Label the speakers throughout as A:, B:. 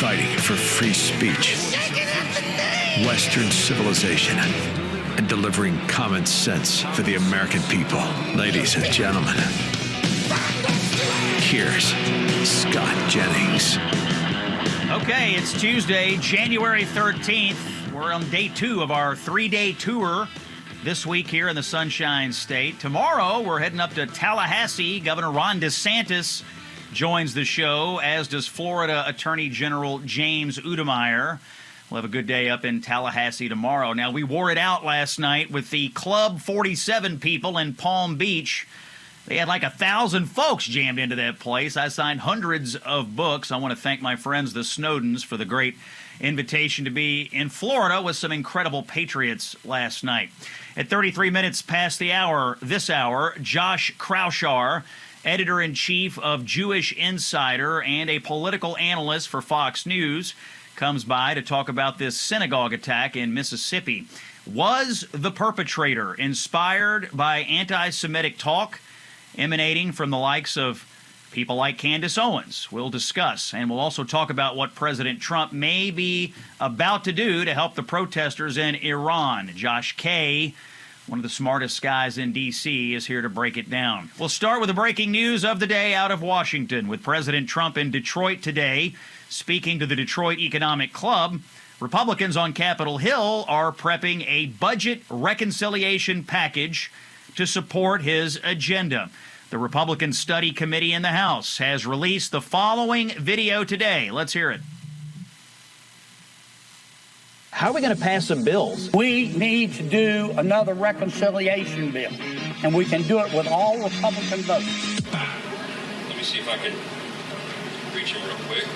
A: fighting for free speech, Western civilization, and delivering common sense for the American people. Ladies and gentlemen, here's Scott Jennings.
B: Okay, it's Tuesday, January 13th. We're on day 2 of our 3-day tour this week here in the Sunshine State. Tomorrow, we're heading up to Tallahassee. Governor Ron DeSantis joins the show, as does Florida Attorney General James Udemeyer. We'll have a good day up in Tallahassee tomorrow. Now, we wore it out last night with the Club 47 people in Palm Beach. They had like 1,000 folks jammed into that place. I signed hundreds of books. I want to thank my friends, the Snowdens, for the great invitation to be in Florida with some incredible Patriots last night. At 33 minutes past the hour, this hour, Josh Kraushaar, editor-in-chief of Jewish Insider and a political analyst for Fox News, comes by to talk about this synagogue attack in Mississippi. Was the perpetrator inspired by anti-Semitic talk emanating from the likes of people like Candace Owens? We'll discuss, and we'll also talk about what President Trump may be about to do to help the protesters in Iran. Josh Kay, one of the smartest guys in D.C., is here to break it down. We'll start with the breaking news of the day out of Washington, with President Trump in Detroit today. Speaking to the Detroit Economic Club, Republicans on Capitol Hill are prepping a budget reconciliation package to support his agenda. The Republican Study Committee in the House has released the following video today. Let's hear it.
C: How are we going to pass some bills?
D: We need to do another reconciliation bill, and we can do it with all Republican votes.
E: Let me see if I can reach him real quick.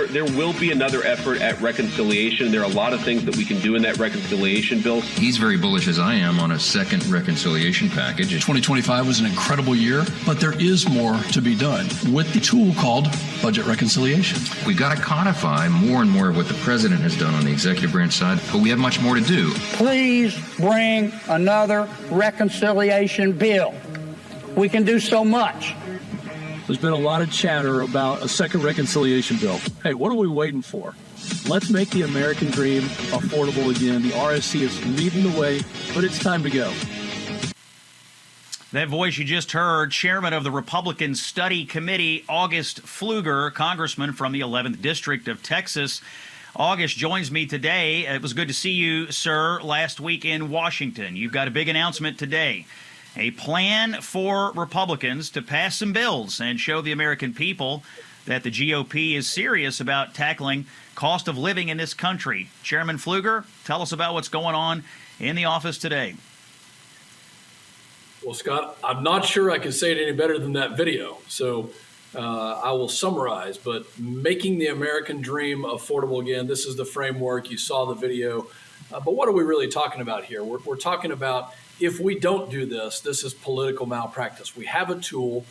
F: There will be another effort at reconciliation. There are a lot of things that we can do in that reconciliation bill.
G: He's very bullish, as I am, on a second reconciliation package.
H: 2025 was an incredible year, but there is more to be done with the tool called budget reconciliation.
G: We've got to codify more and more of what the president has done on the executive branch side, but we have much more to do.
D: Please bring another reconciliation bill. We can do so much.
I: There's been a lot of chatter about a second reconciliation bill. Hey, what are we waiting for? Let's make the American dream affordable again. The RSC is leading the way, but it's time to go.
B: That voice you just heard, Chairman of the Republican Study Committee, August Pfluger, Congressman from the 11th District of Texas. August joins me today. It was good to see you, sir, last week in Washington. You've got a big announcement today. A plan for Republicans to pass some bills and show the American people that the GOP is serious about tackling cost of living in this country. Chairman Pfluger, tell us about what's going on in the office today.
J: Well, Scott, I'm not sure I can say it any better than that video, so I will summarize. But making the American dream affordable again, this is the framework. You saw the video. But what are we really talking about here? We're talking about, if we don't do this, this is political malpractice. We have a tool.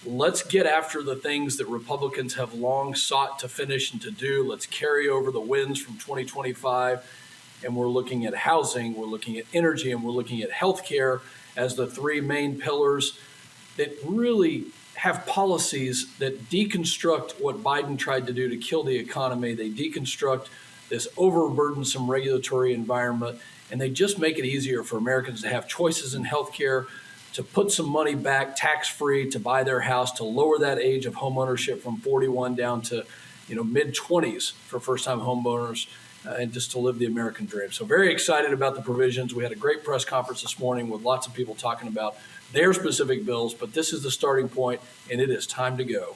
J: Let's get after the things that Republicans have long sought to finish and to do. Let's carry over the wins from 2025. And we're looking at housing, we're looking at energy, and we're looking at healthcare as the three main pillars that really have policies that deconstruct what Biden tried to do to kill the economy. They deconstruct this overburdensome regulatory environment, and they just make it easier for Americans to have choices in healthcare, to put some money back tax-free to buy their house, to lower that age of home ownership from 41 down to mid-20s for first-time homeowners, and just to live the American dream. So very excited about the provisions. We had a great press conference this morning with lots of people talking about their specific bills, but this is the starting point, and it is time to go.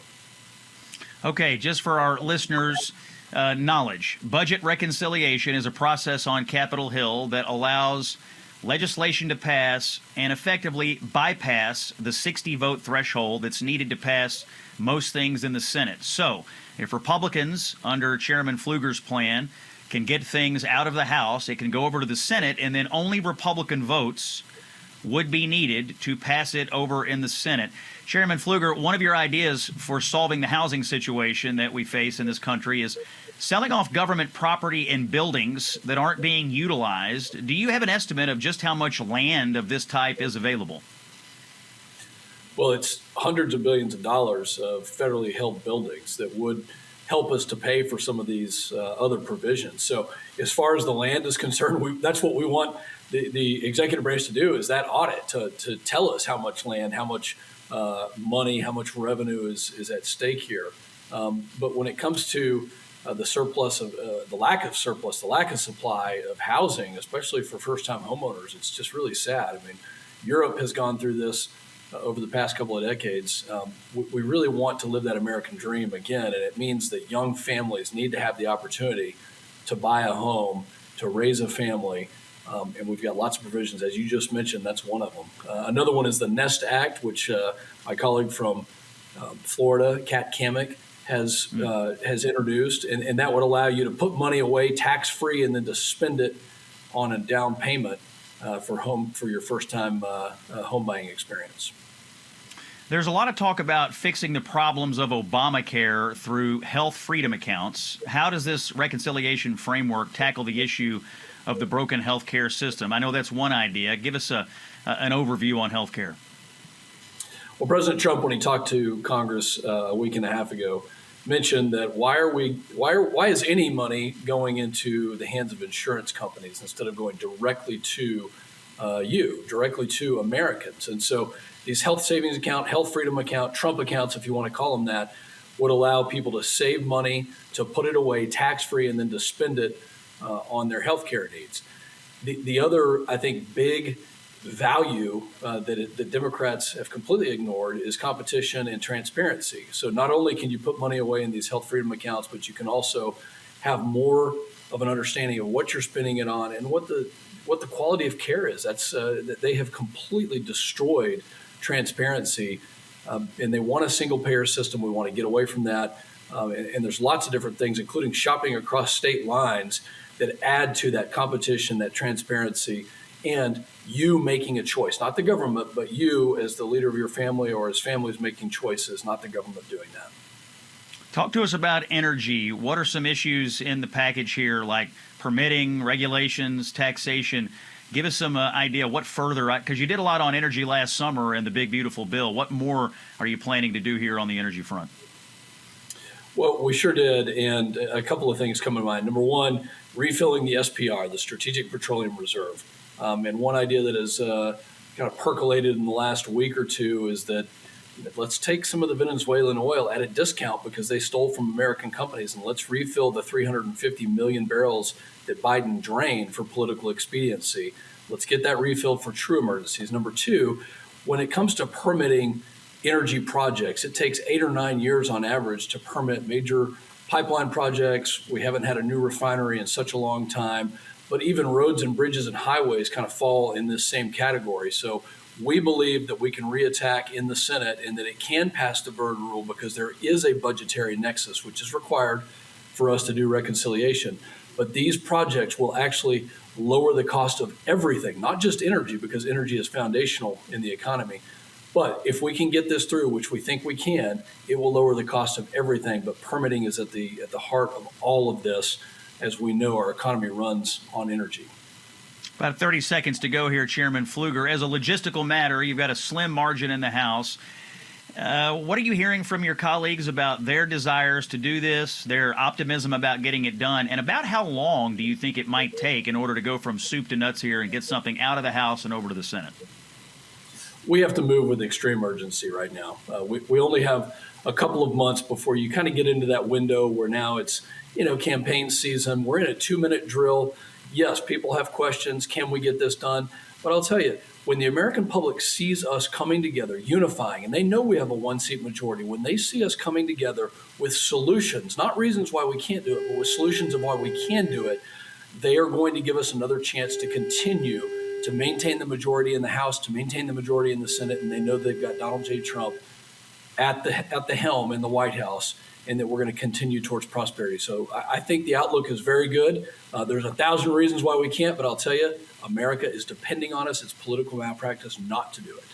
B: Okay, just for our listeners' knowledge, budget reconciliation is a process on Capitol Hill that allows legislation to pass and effectively bypass the 60-vote threshold that's needed to pass most things in the Senate. So if Republicans, under Chairman Pfluger's plan, can get things out of the House, it can go over to the Senate, and then only Republican votes would be needed to pass it over in the Senate. Chairman Pfluger, one of your ideas for solving the housing situation that we face in this country is selling off government property and buildings that aren't being utilized. Do you have an estimate of just how much land of this type is available?
J: Well, it's hundreds of billions of dollars of federally held buildings that would help us to pay for some of these other provisions. So as far as the land is concerned, that's what we want the executive branch to do, is that audit to tell us how much land, how much money, how much revenue is at stake here. But when it comes to the surplus of the lack of surplus, the lack of supply of housing, especially for first-time homeowners, it's just really sad. I mean, Europe has gone through this over the past couple of decades. We really want to live that American dream again, and it means that young families need to have the opportunity to buy a home, to raise a family, and we've got lots of provisions. As you just mentioned, that's one of them. Another one is the NEST Act, which my colleague from Florida, Kat Kammick, has introduced, and that would allow you to put money away tax-free and then to spend it on a down payment for your first-time home buying experience.
B: There's a lot of talk about fixing the problems of Obamacare through health freedom accounts. How does this reconciliation framework tackle the issue of the broken health care system? I know that's one idea. Give us an overview on health care.
J: Well, President Trump, when he talked to Congress a week and a half ago, mentioned that why is any money going into the hands of insurance companies instead of going directly to directly to Americans? And so these health savings account, health freedom account, Trump accounts, if you want to call them that, would allow people to save money, to put it away tax-free, and then to spend it on their health care needs. The other, I think, big value that Democrats have completely ignored is competition and transparency. So not only can you put money away in these health freedom accounts, but you can also have more of an understanding of what you're spending it on and what the quality of care is. That's they have completely destroyed transparency, and they want a single payer system. We want to get away from that, and there's lots of different things, including shopping across state lines, that add to that competition, that transparency, and you making a choice, not the government, but you as the leader of your family or as families making choices, not the government doing that.
B: Talk to us about energy. What are some issues in the package here, like permitting, regulations, taxation? Give us some idea what further, because you did a lot on energy last summer in the big, beautiful bill. What more are you planning to do here on the energy front?
J: Well, we sure did, and a couple of things come to mind. Number one, refilling the SPR, the Strategic Petroleum Reserve. And one idea that has kind of percolated in the last week or two is that let's take some of the Venezuelan oil at a discount because they stole from American companies, and let's refill the 350 million barrels that Biden drained for political expediency. Let's get that refilled for true emergencies. Number two, when it comes to permitting energy projects, it takes 8 or 9 years on average to permit major pipeline projects. We haven't had a new refinery in such a long time, but even roads and bridges and highways kind of fall in this same category. So we believe that we can reattack in the Senate and that it can pass the Byrd rule because there is a budgetary nexus, which is required for us to do reconciliation. But these projects will actually lower the cost of everything, not just energy, because energy is foundational in the economy. But if we can get this through, which we think we can, it will lower the cost of everything. But permitting is at the heart of all of this, as we know our economy runs on energy.
B: About 30 seconds to go here, Chairman Pfluger. As a logistical matter, you've got a slim margin in the House. What are you hearing from your colleagues about their desires to do this, their optimism about getting it done, and about how long do you think it might take in order to go from soup to nuts here and get something out of the House and over to the Senate?
J: We have to move with extreme urgency right now. We only have a couple of months before you kind of get into that window where now it's, campaign season. We're in a 2-minute drill. Yes, people have questions. Can we get this done? But I'll tell you, when the American public sees us coming together, unifying, and they know we have a 1-seat majority, when they see us coming together with solutions, not reasons why we can't do it, but with solutions of why we can do it, they are going to give us another chance to continue to maintain the majority in the House, to maintain the majority in the Senate, and they know they've got Donald J. Trump at the helm in the White House, and that we're going to continue towards prosperity. So I think the outlook is very good. There's 1,000 reasons why we can't, but I'll tell you, America is depending on us. It's political malpractice not to do it.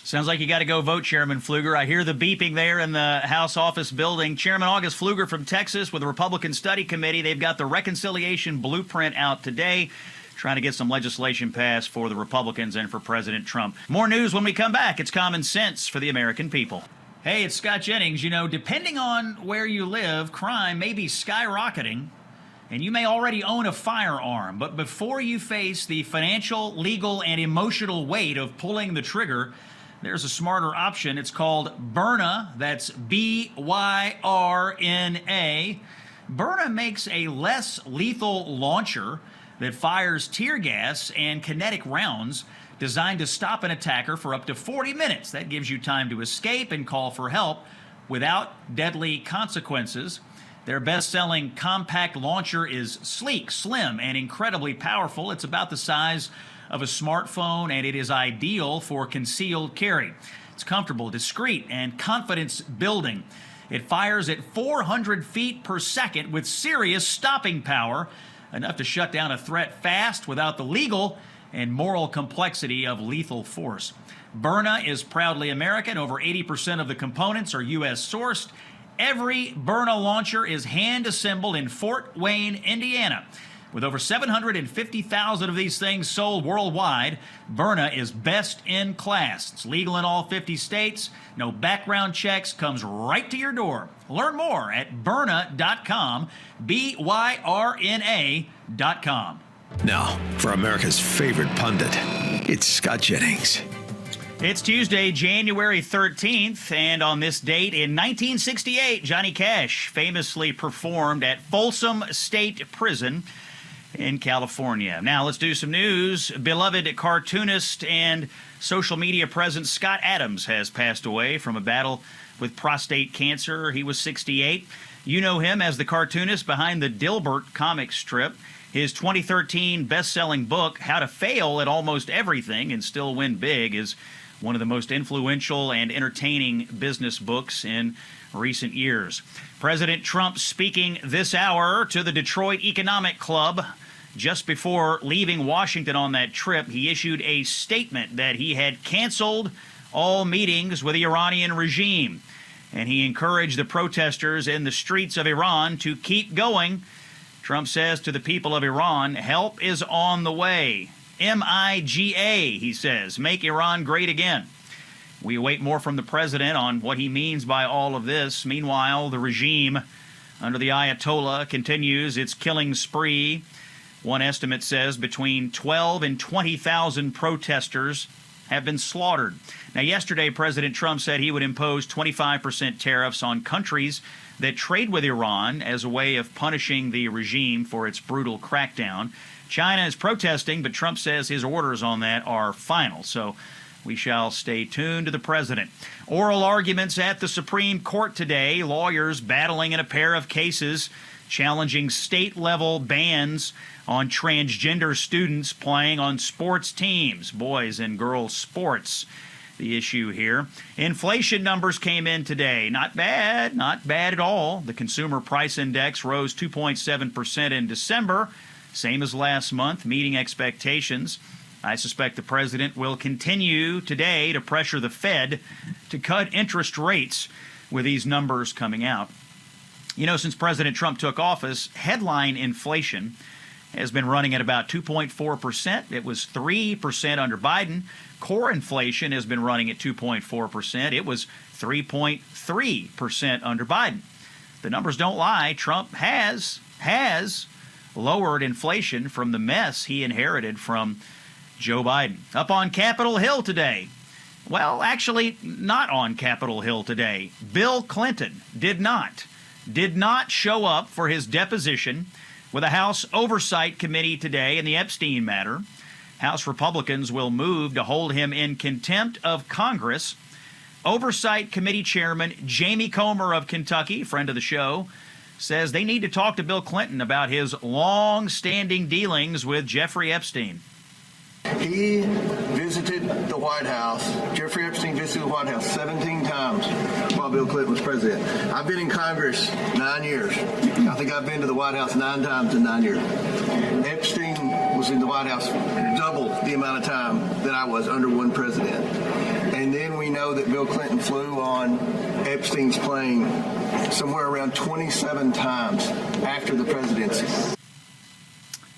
B: Sounds like you got to go vote, Chairman Pfluger. I hear the beeping there in the House office building. Chairman August Pfluger from Texas with the Republican Study Committee. They've got the reconciliation blueprint out today, trying to get some legislation passed for the Republicans and for President Trump. More news when we come back. It's Common Sense for the American people. Hey, it's Scott Jennings. You know, depending on where you live, crime may be skyrocketing, and you may already own a firearm. But before you face the financial, legal, and emotional weight of pulling the trigger, there's a smarter option. It's called Byrna. That's B-Y-R-N-A. Byrna makes a less lethal launcher that fires tear gas and kinetic rounds designed to stop an attacker for up to 40 minutes. That gives you time to escape and call for help without deadly consequences. Their best-selling compact launcher is sleek, slim, and incredibly powerful. It's about the size of a smartphone, and it is ideal for concealed carry. It's comfortable, discreet, and confidence-building. It fires at 400 feet per second with serious stopping power, enough to shut down a threat fast without the legal and moral complexity of lethal force. Byrna is proudly American. Over 80% of the components are U.S. sourced. Every Byrna launcher is hand-assembled in Fort Wayne, Indiana. With over 750,000 of these things sold worldwide, Byrna is best in class. It's legal in all 50 states. No background checks. Comes right to your door. Learn more at Byrna.com, Byrna.com.
A: Now, for America's favorite pundit, it's Scott Jennings.
B: It's Tuesday, January 13th, and on this date in 1968, Johnny Cash famously performed at Folsom State Prison in California. Now, let's do some news. Beloved cartoonist and social media presence Scott Adams has passed away from a battle with prostate cancer. He was 68. You know him as the cartoonist behind the Dilbert comic strip. His 2013 best-selling book, How to Fail at Almost Everything and Still Win Big, is one of the most influential and entertaining business books in recent years. President Trump speaking this hour to the Detroit Economic Club. Just before leaving Washington on that trip, he issued a statement that he had canceled all meetings with the Iranian regime, and he encouraged the protesters in the streets of Iran to keep going. Trump says to the people of Iran, help is on the way. MIGA, he says, make Iran great again. We await more from the president on what he means by all of this. Meanwhile, the regime under the Ayatollah continues its killing spree. One estimate says between 12 and 20,000 protesters have been slaughtered. Now, yesterday, President Trump said he would impose 25% tariffs on countries that trade with Iran as a way of punishing the regime for its brutal crackdown. China is protesting, but Trump says his orders on that are final. So we shall stay tuned to the president. Oral arguments at the Supreme Court today. Lawyers battling in a pair of cases challenging state-level bans on transgender students playing on sports teams, boys and girls sports. The issue here. Inflation numbers came in today. Not bad at all. The Consumer Price Index rose 2.7% in December, same as last month, meeting expectations. I suspect the president will continue today to pressure the Fed to cut interest rates with these numbers coming out. You know, since President Trump took office, headline inflation has been running at about 2.4%. It was 3% under Biden. Core inflation has been running at 2.4%. It was 3.3% under Biden. The numbers don't lie. Trump has lowered inflation from the mess he inherited from Joe Biden. Up on Capitol Hill today. Well, actually, not on Capitol Hill today. Bill Clinton did not show up for his deposition with a House Oversight Committee today in the Epstein matter. House Republicans will move to hold him in contempt of Congress. Oversight Committee Chairman Jamie Comer of Kentucky, friend of the show, says they need to talk to Bill Clinton about his long-standing dealings with Jeffrey Epstein.
K: He visited the White House. Jeffrey Epstein visited the White House 17 times while Bill Clinton was president. I've been in Congress 9 years. I think I've been to the White House 9 times in 9 years. Epstein was in the White House double the amount of time that I was under one president. And then we know that Bill Clinton flew on Epstein's plane somewhere around 27 times after the presidency.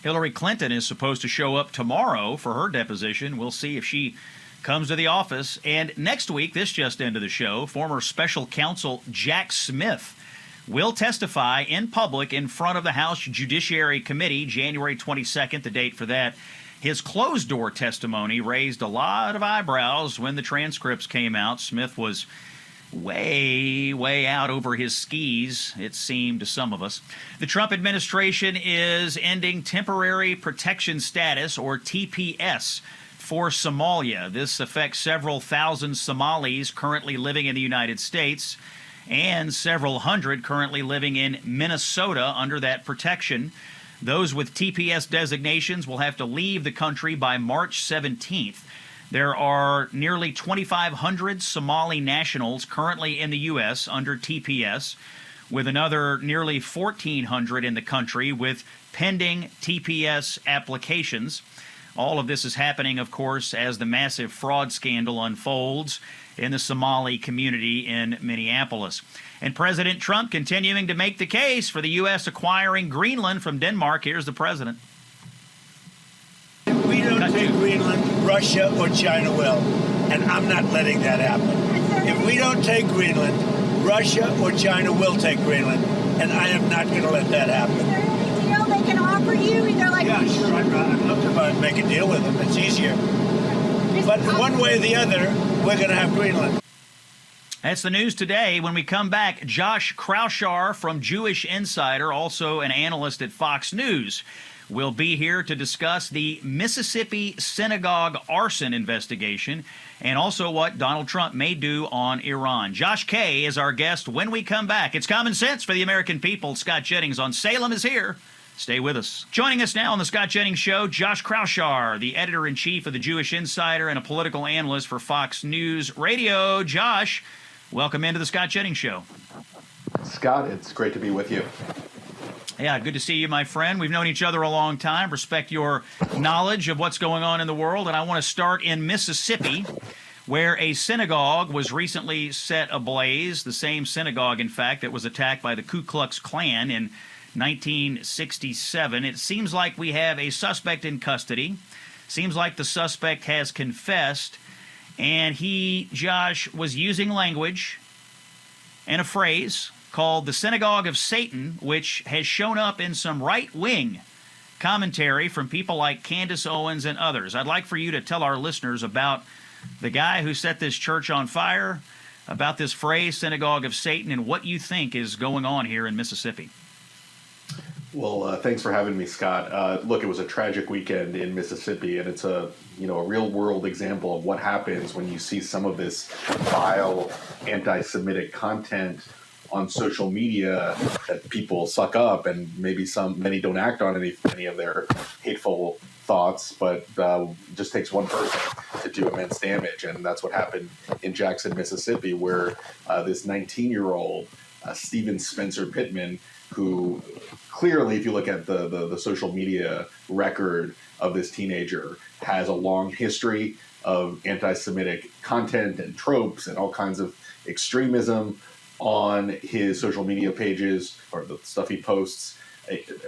B: Hillary Clinton is supposed to show up tomorrow for her deposition. We'll see if she comes to the office. And next week, this just into the show, former special counsel Jack Smith will testify in public in front of the House Judiciary Committee, January 22nd, the date for that. His closed-door testimony raised a lot of eyebrows when the transcripts came out. Smith was way out over his skis, it seemed to some of us. The Trump administration is ending temporary protection status, or TPS, for Somalia. This affects several thousand Somalis currently living in the United States and several hundred currently living in Minnesota under that protection. Those with TPS designations will have to leave the country by March 17th. There are nearly 2,500 Somali nationals currently in the U.S. under TPS, with another nearly 1,400 in the country with pending TPS applications. All of this is happening, of course, as the massive fraud scandal unfolds in the Somali community in Minneapolis. And President Trump continuing to make the case for the U.S. acquiring Greenland from Denmark. Here's the president.
L: If we don't take Greenland, Russia or China will. And I'm not letting that happen. If we don't take Greenland, Russia or China will take Greenland. And I am not going to let that happen.
M: Is there any deal they can offer you? They're like,
L: yeah, sure. I'd love to make a deal with them. It's easier. But one way or the other, we're going to have Greenland.
B: That's the news today. When we come back, Josh Kraushaar from Jewish Insider, also an analyst at Fox News, will be here to discuss the Mississippi synagogue arson investigation and also what Donald Trump may do on Iran. Josh K. is our guest when we come back. It's Common Sense for the American people. Scott Jennings on Salem is here. Stay with us. Joining us now on the Scott Jennings Show, Josh Kraushaar, the editor-in-chief of the Jewish Insider and a political analyst for Fox News Radio. Josh, welcome into the Scott Jennings Show.
N: Scott, it's great to be with you.
B: Yeah, good to see you, my friend. We've known each other a long time. Respect your knowledge of what's going on in the world. And I want to start in Mississippi, where a synagogue was recently set ablaze. The same synagogue, in fact, that was attacked by the Ku Klux Klan in 1967. It seems like we have a suspect in custody. Seems like the suspect has confessed. And he, Josh, was using language and a phrase called the synagogue of Satan, which has shown up in some right-wing commentary from people like Candace Owens and others. I'd like for you to tell our listeners about the guy who set this church on fire, about this phrase, synagogue of Satan, and what you think is going on here in Mississippi.
N: Well, thanks for having me, Scott. Look, it was a tragic weekend in Mississippi, and it's a real-world example of what happens when you see some of this vile anti-Semitic content on social media that people suck up, and maybe many don't act on any of their hateful thoughts, but just takes one person to do immense damage. And that's what happened in Jackson, Mississippi, where this 19-year-old Stephen Spencer Pittman, who clearly, if you look at the social media record of this teenager, has a long history of anti-Semitic content and tropes and all kinds of extremism on his social media pages or the stuff he posts.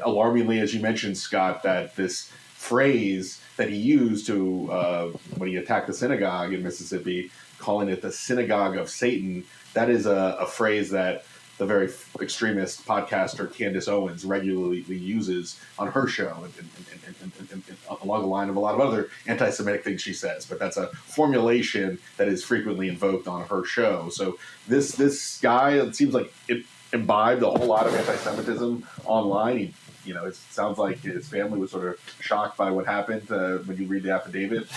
N: Alarmingly, as you mentioned, Scott, that this phrase that he used to when he attacked the synagogue in Mississippi, calling it the synagogue of Satan, that is a phrase that the very extremist podcaster Candace Owens regularly uses on her show, and along the line of a lot of other anti-Semitic things she says. But that's a formulation that is frequently invoked on her show. So this guy, it seems like it imbibed a whole lot of anti-Semitism online. It sounds like his family was sort of shocked by what happened when you read the affidavit.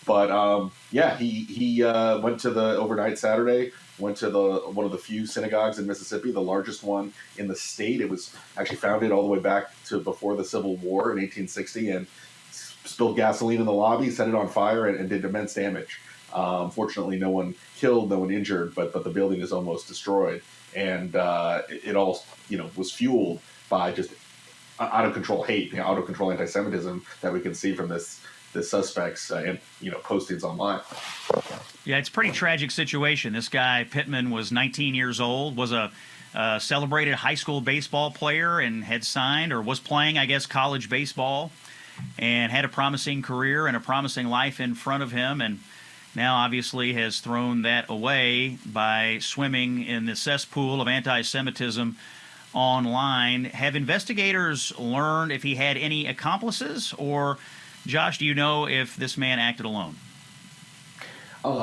N: But he went to the overnight Saturday. Went to one of the few synagogues in Mississippi, the largest one in the state. It was actually founded all the way back to before the Civil War in 1860, and spilled gasoline in the lobby, set it on fire, and did immense damage. Fortunately, no one killed, no one injured, but the building is almost destroyed. And it all was fueled by just out of control hate, out of control anti-Semitism that we can see from the suspects and postings online.
B: Yeah, it's a pretty tragic situation. This guy, Pittman, was 19 years old, was a celebrated high school baseball player, and had signed or was playing, I guess, college baseball, and had a promising career and a promising life in front of him. And now obviously has thrown that away by swimming in the cesspool of anti-Semitism online. Have investigators learned if he had any accomplices, or, Josh, do you know if this man acted alone?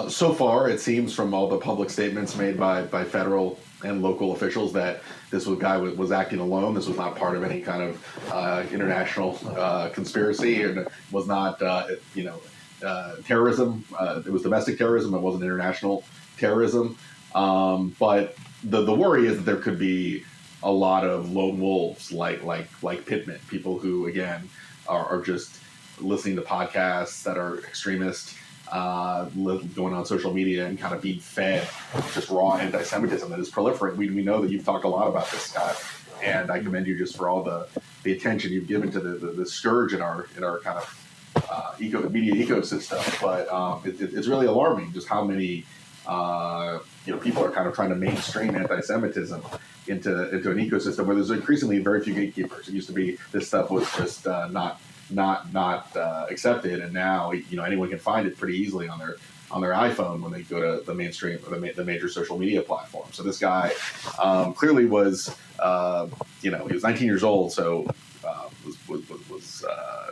N: So far, it seems from all the public statements made by federal and local officials that this guy was acting alone. This was not part of any kind of international conspiracy, and was not, terrorism. It was domestic terrorism. It wasn't international terrorism. But the worry is that there could be a lot of lone wolves, like Pittman, people who again are just listening to podcasts that are extremist, going on social media and kind of being fed just raw anti-Semitism that is proliferating. We know that you've talked a lot about this, Scott, and I commend you just for all the attention you've given to the scourge in our kind of media ecosystem. But it's really alarming just how many people are kind of trying to mainstream anti-Semitism into an ecosystem where there's increasingly very few gatekeepers. It used to be this stuff was just not accepted, and now anyone can find it pretty easily on their iPhone when they go to the mainstream or the major social media platforms. So this guy clearly was he was 19 years old, so was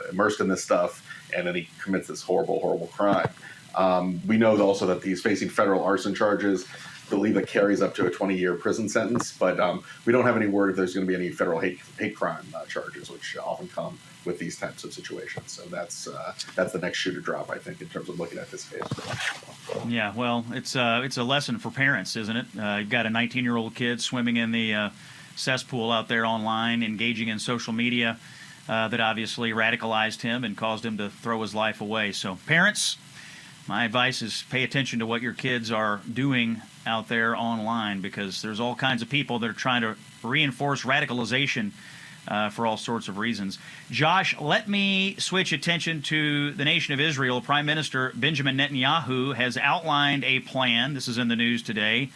N: immersed in this stuff, and then he commits this horrible crime. We know also that he's facing federal arson charges. I believe it carries up to a 20-year prison sentence, but we don't have any word if there's going to be any federal hate crime charges, which often come with these types of situations. So that's the next shoe to drop, I think, in terms of looking at this case.
B: Yeah, well, it's a lesson for parents, isn't it? You've got a 19-year-old kid swimming in the cesspool out there online, engaging in social media that obviously radicalized him and caused him to throw his life away. So parents, my advice is pay attention to what your kids are doing out there online, because there's all kinds of people that are trying to reinforce radicalization for all sorts of reasons. Josh, let me switch attention to the nation of Israel. Prime Minister Benjamin Netanyahu has outlined a plan, this is in the news today,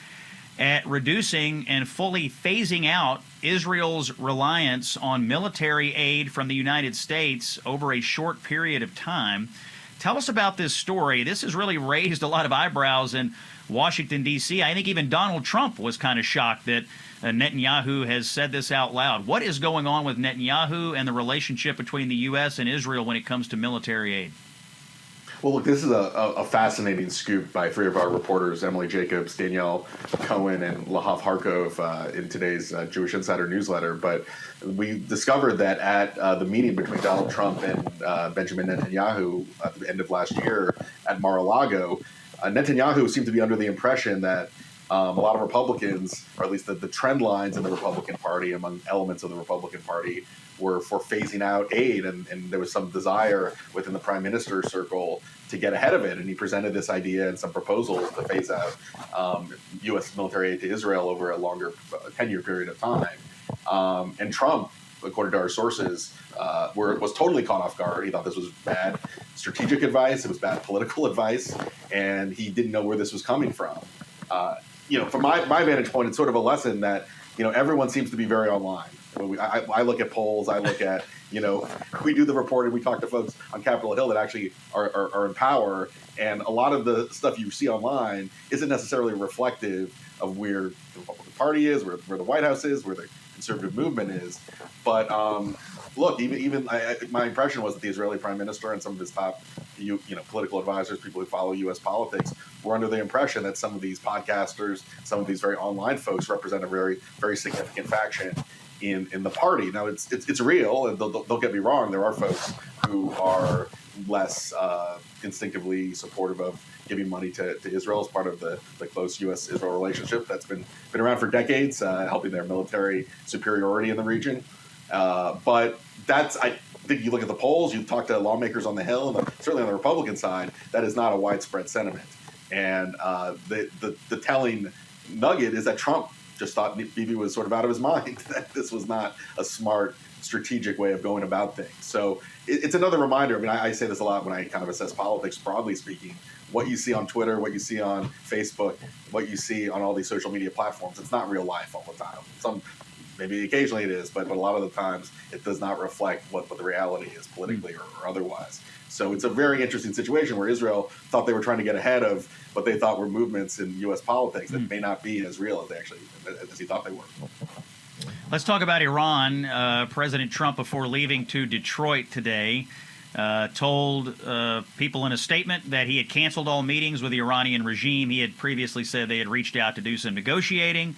B: at reducing and fully phasing out Israel's reliance on military aid from the United States over a short period of time. Tell us about this story. This has really raised a lot of eyebrows in Washington, D.C. I think even Donald Trump was kind of shocked that Netanyahu has said this out loud. What is going on with Netanyahu and the relationship between the U.S. and Israel when it comes to military aid?
N: Well, look, this is a fascinating scoop by three of our reporters, Emily Jacobs, Danielle Cohen, and Lahav Harkov in today's Jewish Insider newsletter. But we discovered that at the meeting between Donald Trump and Benjamin Netanyahu at the end of last year at Mar-a-Lago, Netanyahu seemed to be under the impression that a lot of Republicans, or at least the trend lines in the Republican Party, among elements of the Republican Party, were for phasing out aid, and there was some desire within the prime minister circle to get ahead of it. And he presented this idea and some proposals to phase out U.S. military aid to Israel over a longer 10-year period of time. And Trump, according to our sources, was totally caught off guard. He thought this was bad strategic advice. It was bad political advice, and he didn't know where this was coming from. From my vantage point, it's sort of a lesson that everyone seems to be very online. I look at polls. I look at we do the reporting. We talk to folks on Capitol Hill that actually are in power, and a lot of the stuff you see online isn't necessarily reflective of where the Republican Party is, where the White House is, where the conservative movement is. But look, my impression was that the Israeli prime minister and some of his top political advisors, people who follow U.S. politics, were under the impression that some of these podcasters, some of these very online folks represent a very, very significant faction in the party. Now, it's real, and don't get me wrong, there are folks who are less instinctively supportive of giving money to Israel as part of the close U.S.-Israel relationship that's been around for decades, helping their military superiority in the region. But I think you look at the polls, you talk to lawmakers on the Hill, and certainly on the Republican side, that is not a widespread sentiment. And the telling nugget is that Trump just thought Bibi was sort of out of his mind, that this was not a smart, strategic way of going about things. So it's another reminder. I mean, I say this a lot when I kind of assess politics, broadly speaking. What you see on Twitter, what you see on Facebook, what you see on all these social media platforms, it's not real life all the time. Maybe occasionally it is, but a lot of the times it does not reflect what the reality is politically or otherwise. So it's a very interesting situation where Israel thought they were trying to get ahead of what they thought were movements in U.S. politics that may not be as real as he thought they were.
B: Let's talk about Iran. President Trump, before leaving to Detroit today, told people in a statement that he had canceled all meetings with the Iranian regime. He had previously said they had reached out to do some negotiating.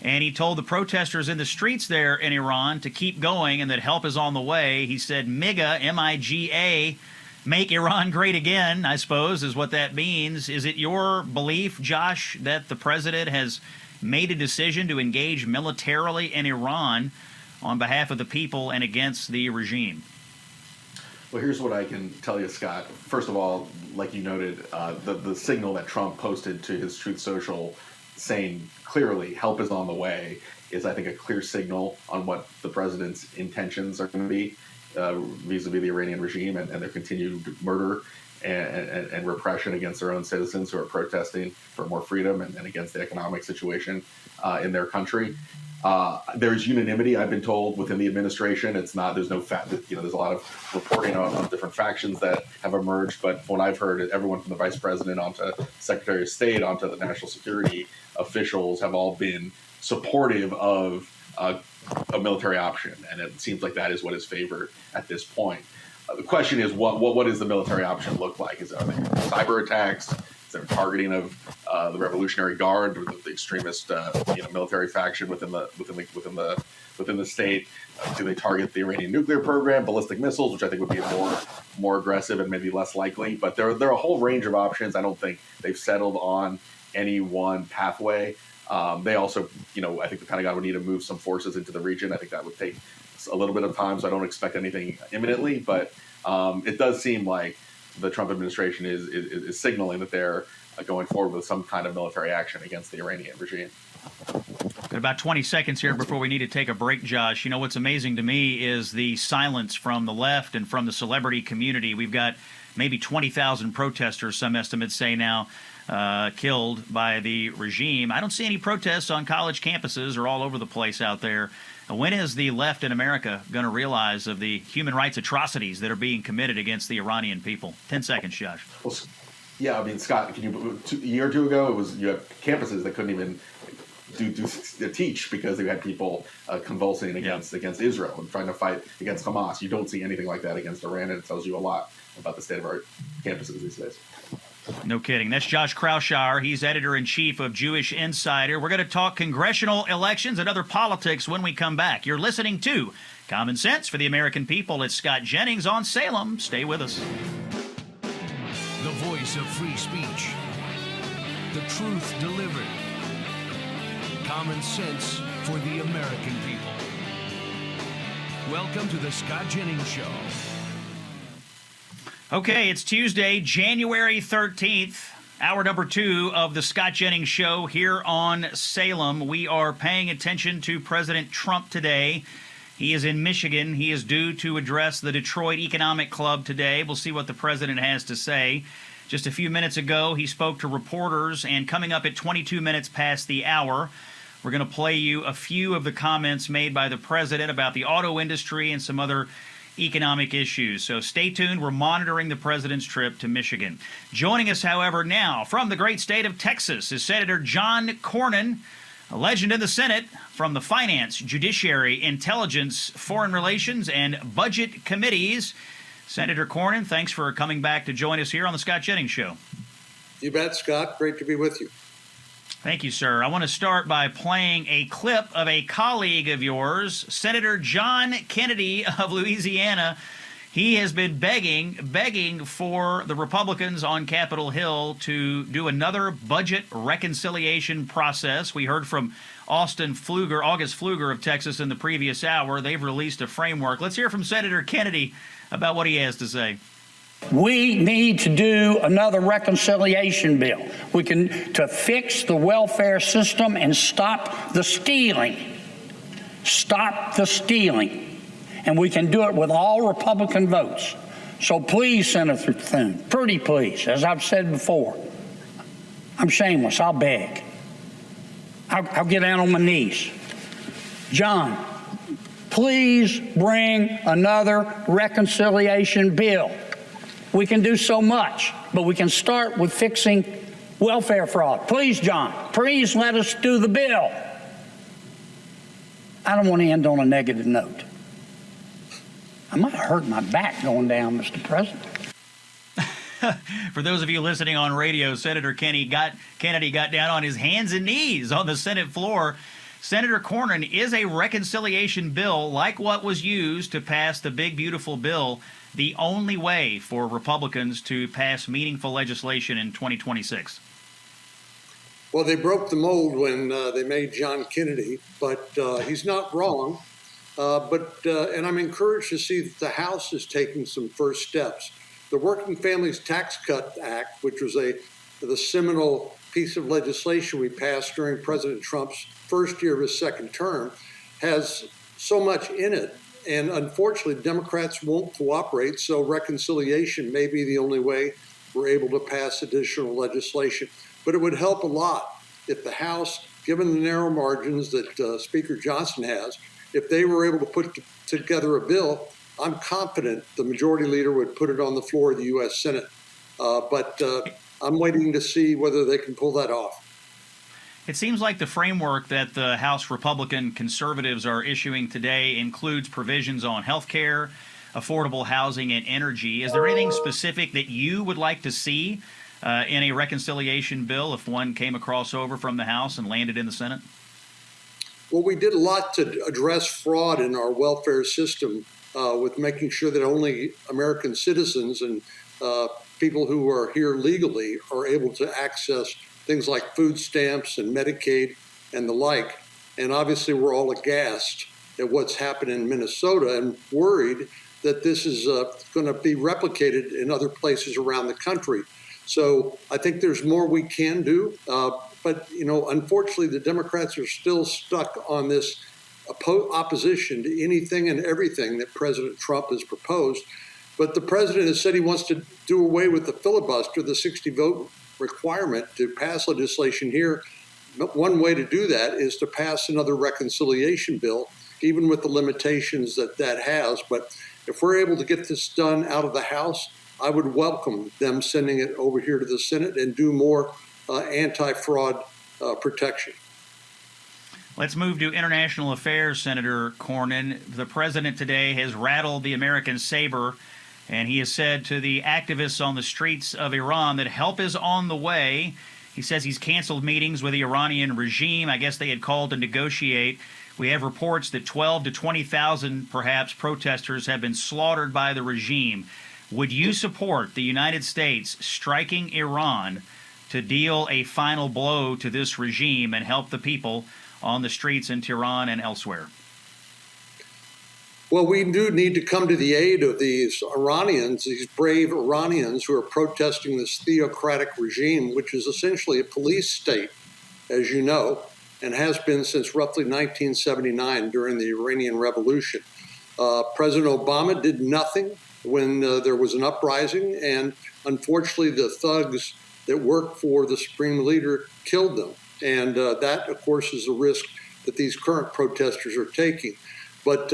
B: And he told the protesters in the streets there in Iran to keep going and that help is on the way. He said MIGA, M-I-G-A, make Iran great again, I suppose, is what that means. Is it your belief, Josh, that the president has made a decision to engage militarily in Iran on behalf of the people and against the regime?
N: Well, here's what I can tell you, Scott. First of all, like you noted, the signal that Trump posted to his Truth Social saying clearly help is on the way is, I think, a clear signal on what the president's intentions are going to be vis-a-vis the Iranian regime and their continued murder and repression against their own citizens who are protesting for more freedom and against the economic situation in their country. There's unanimity, I've been told, within the administration. It's not, there's no fact, there's a lot of reporting on different factions that have emerged, but what I've heard, everyone from the vice president onto Secretary of State onto the national security officials have all been supportive of a military option, and it seems like that is what is favored at this point. The question is, what does the military option look like? Are there cyber attacks? Is there targeting of the Revolutionary Guard, the extremist military faction within the state? Do they target the Iranian nuclear program, ballistic missiles, which I think would be more aggressive and maybe less likely? But there are a whole range of options. I don't think they've settled on any one pathway. They also, I think the Pentagon would need to move some forces into the region. I think that would take a little bit of time, so I don't expect anything imminently. But it does seem like the Trump administration is signaling that they're going forward with some kind of military action against the Iranian regime.
B: Got about 20 seconds here before we need to take a break, Josh. What's amazing to me is the silence from the left and from the celebrity community. We've got maybe 20,000 protesters, some estimates say now, killed by the regime. I don't see any protests on college campuses or all over the place out there. When is the left in America going to realize of the human rights atrocities that are being committed against the Iranian people? 10 seconds, Josh.
N: Well, yeah, I mean, Scott, a year or two ago, you had campuses that couldn't even teach because they had people convulsing against Israel and trying to fight against Hamas. You don't see anything like that against Iran, and it tells you a lot about the state of our campuses these days.
B: No kidding. That's Josh Kraushaar. He's editor-in-chief of Jewish Insider. We're going to talk congressional elections and other politics when we come back. You're listening to Common Sense for the American People. It's Scott Jennings on Salem. Stay with us.
A: The voice of free speech. The truth delivered. Common sense for the American people. Welcome to the Scott Jennings Show.
B: Okay, it's Tuesday, January 13th, hour number 2 of the Scott Jennings Show here on Salem. We are paying attention to President Trump today. He is in Michigan. He is due to address the Detroit Economic Club today. We'll see what the president has to say. Just a few minutes ago, he spoke to reporters, and coming up at 22 minutes past the hour, we're going to play you a few of the comments made by the president about the auto industry and some other economic issues. So stay tuned. We're monitoring the president's trip to Michigan. Joining us, however, now from the great state of Texas is Senator John Cornyn, a legend in the Senate from the Finance, Judiciary, Intelligence, Foreign Relations, and Budget Committees. Senator Cornyn, thanks for coming back to join us here on the Scott Jennings Show.
O: You bet, Scott. Great to be with you.
B: Thank you, sir. I want to start by playing a clip of a colleague of yours, Senator John Kennedy of Louisiana. He has been begging for the Republicans on Capitol Hill to do another budget reconciliation process. We heard from August Pfluger of Texas in the previous hour. They've released a framework. Let's hear from Senator Kennedy about what he has to say.
D: We need to do another reconciliation bill. To fix the welfare system and stop the stealing. Stop the stealing. And we can do it with all Republican votes. So please, Senator Thune, pretty please, as I've said before, I'm shameless, I'll beg. I'll get down on my knees. John, please bring another reconciliation bill. We can do so much, but we can start with fixing welfare fraud. Please, John, please let us do the bill. I don't want to end on a negative note. I might hurt my back going down, Mr. President.
B: For those of you listening on radio, Senator Kennedy got down on his hands and knees on the Senate floor. Senator Cornyn, is a reconciliation bill like what was used to pass the big, beautiful bill the only way for Republicans to pass meaningful legislation in 2026?
O: Well, they broke the mold when they made John Kennedy, but he's not wrong. And I'm encouraged to see that the House is taking some first steps. The Working Families Tax Cut Act, which was the seminal piece of legislation we passed during President Trump's first year of his second term, has so much in it. And unfortunately, Democrats won't cooperate, so reconciliation may be the only way we're able to pass additional legislation. But it would help a lot if the House, given the narrow margins that Speaker Johnson has, if they were able to put together a bill. I'm confident the majority leader would put it on the floor of the U.S. Senate. But I'm waiting to see whether they can pull that off.
B: It seems like the framework that the House Republican conservatives are issuing today includes provisions on health care, affordable housing, and energy. Is there anything specific that you would like to see in a reconciliation bill if one came across over from the House and landed in the Senate?
O: Well, we did a lot to address fraud in our welfare system with making sure that only American citizens and people who are here legally are able to access things like food stamps and Medicaid and the like. And obviously, we're all aghast at what's happened in Minnesota and worried that this is going to be replicated in other places around the country. So I think there's more we can do. But, unfortunately, the Democrats are still stuck on this opposition to anything and everything that President Trump has proposed. But the president has said he wants to do away with the filibuster, the 60-vote requirement to pass legislation here. One way to do that is to pass another reconciliation bill, even with the limitations that has. But if we're able to get this done out of the House, I would welcome them sending it over here to the Senate and do more anti-fraud protection.
B: Let's move to international affairs, Senator Cornyn. The president today has rattled the American saber, and he has said to the activists on the streets of Iran that help is on the way. He says he's canceled meetings with the Iranian regime. I guess they had called to negotiate. We have reports that 12 to 20,000, perhaps, protesters have been slaughtered by the regime. Would you support the United States striking Iran to deal a final blow to this regime and help the people on the streets in Tehran and elsewhere?
O: Well, we do need to come to the aid of these Iranians, these brave Iranians who are protesting this theocratic regime, which is essentially a police state, as you know, and has been since roughly 1979 during the Iranian Revolution. President Obama did nothing when there was an uprising, and unfortunately the thugs that work for the supreme leader killed them. And that, of course, is a risk that these current protesters are taking. But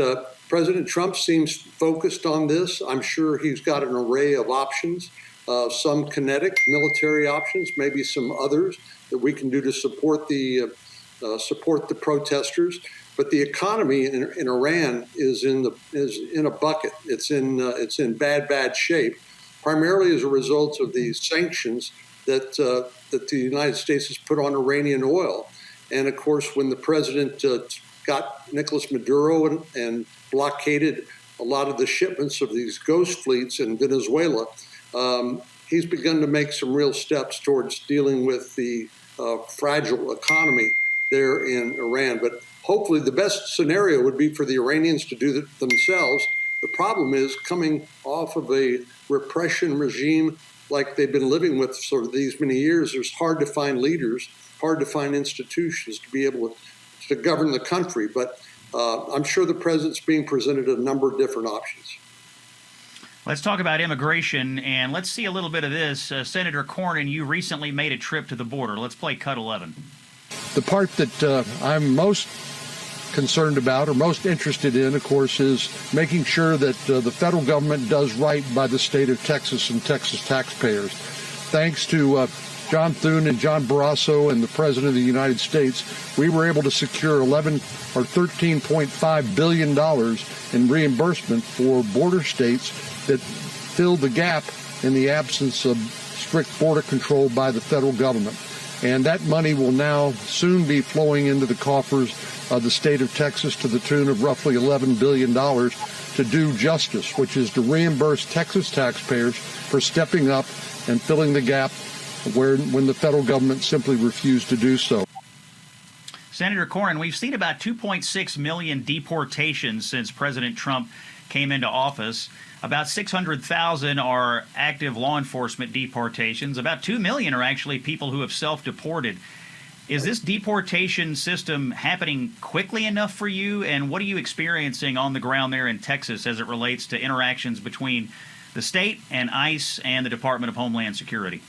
O: President Trump seems focused on this. I'm sure he's got an array of options, some kinetic military options, maybe some others that we can do to support the protesters. But the economy in Iran is in a bucket. It's in bad shape, primarily as a result of these sanctions that the United States has put on Iranian oil. And of course, when the president got Nicolas Maduro and blockaded a lot of the shipments of these ghost fleets in Venezuela, he's begun to make some real steps towards dealing with the fragile economy there in Iran. But hopefully the best scenario would be for the Iranians to do it themselves. The problem is coming off of a repression regime like they've been living with for these many years, it's hard to find leaders, hard to find institutions to be able to govern the country. But I'm sure the president's being presented a number of different options.
B: Let's talk about immigration, and let's see a little bit of this. Senator Cornyn, you recently made a trip to the border. Let's play Cut 11.
H: The part that I'm most
P: concerned about or most interested in, of course, is making sure that the federal government does right by the state of Texas and Texas taxpayers. Thanks to John Thune and John Barrasso and the President of the United States, we were able to secure $13.5 billion in reimbursement for border states that filled the gap in the absence of strict border control by the federal government. And that money will now soon be flowing into the coffers of the state of Texas to the tune of roughly $11 billion to do justice, which is to reimburse Texas taxpayers for stepping up and filling the gap when the federal government simply refused to do so.
B: Senator Cornyn, we've seen about 2.6 million deportations since President Trump came into office. About 600,000 are active law enforcement deportations. About 2 million are actually people who have self-deported. Is this deportation system happening quickly enough for you? And what are you experiencing on the ground there in Texas as it relates to interactions between the state and ICE and the Department of Homeland Security?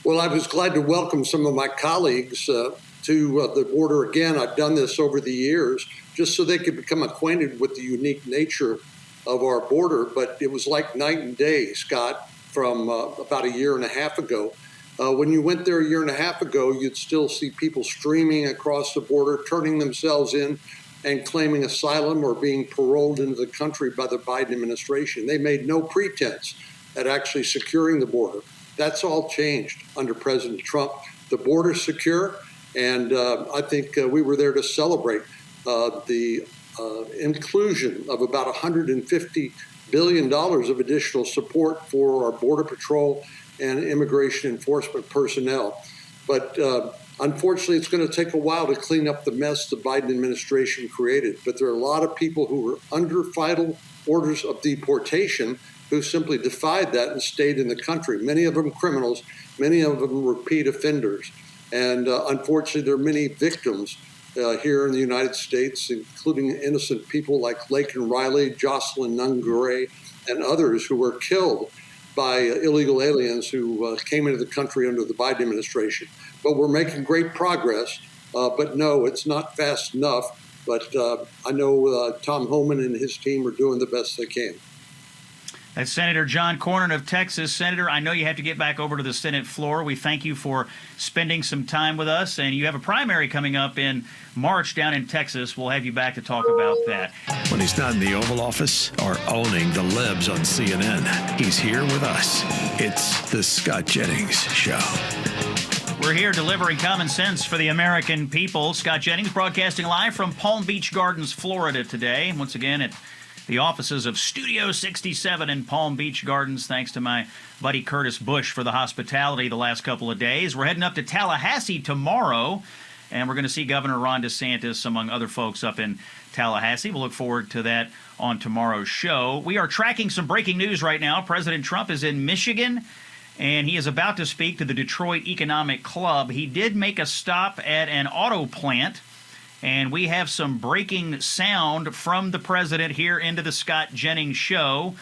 O: Well, I was glad to welcome some of my colleagues to the border again. I've done this over the years just so they could become acquainted with the unique nature of our border. But it was like night and day, Scott, from about a year and a half ago. When you went there a year and a half ago, you'd still see people streaming across the border, turning themselves in and claiming asylum or being paroled into the country by the Biden administration. They made no pretense at actually securing the border. That's all changed under President Trump. The border's secure, and I think we were there to celebrate the inclusion of about $150 billion of additional support for our Border Patrol and immigration enforcement personnel. But unfortunately, it's going to take a while to clean up the mess the Biden administration created. But there are a lot of people who were under final orders of deportation who simply defied that and stayed in the country. Many of them criminals, many of them repeat offenders. And unfortunately, there are many victims here in the United States, including innocent people like Laken Riley, Jocelyn Nungure, and others who were killed by illegal aliens who came into the country under the Biden administration. But we're making great progress. But no, it's not fast enough. But I know Tom Homan and his team are doing the best they can.
B: That's Senator John Cornyn of Texas. Senator, I know you have to get back over to the Senate floor. We thank you for spending some time with us. And you have a primary coming up in March down in Texas. We'll have you back to talk about that.
A: When he's not in the Oval Office or owning the libs on CNN, he's here with us. It's the Scott Jennings Show.
B: We're here delivering common sense for the American people. Scott Jennings broadcasting live from Palm Beach Gardens, Florida today. Once again, at the offices of Studio 67 in Palm Beach Gardens. Thanks to my buddy Curtis Bush for the hospitality the last couple of days. We're heading up to Tallahassee tomorrow, and we're going to see Governor Ron DeSantis, among other folks, up in Tallahassee. We'll look forward to that on tomorrow's show. We are tracking some breaking news right now. President Trump is in Michigan, and he is about to speak to the Detroit Economic Club. He did make a stop at an auto plant, and we have some breaking sound from the president here into the Scott Jennings Show.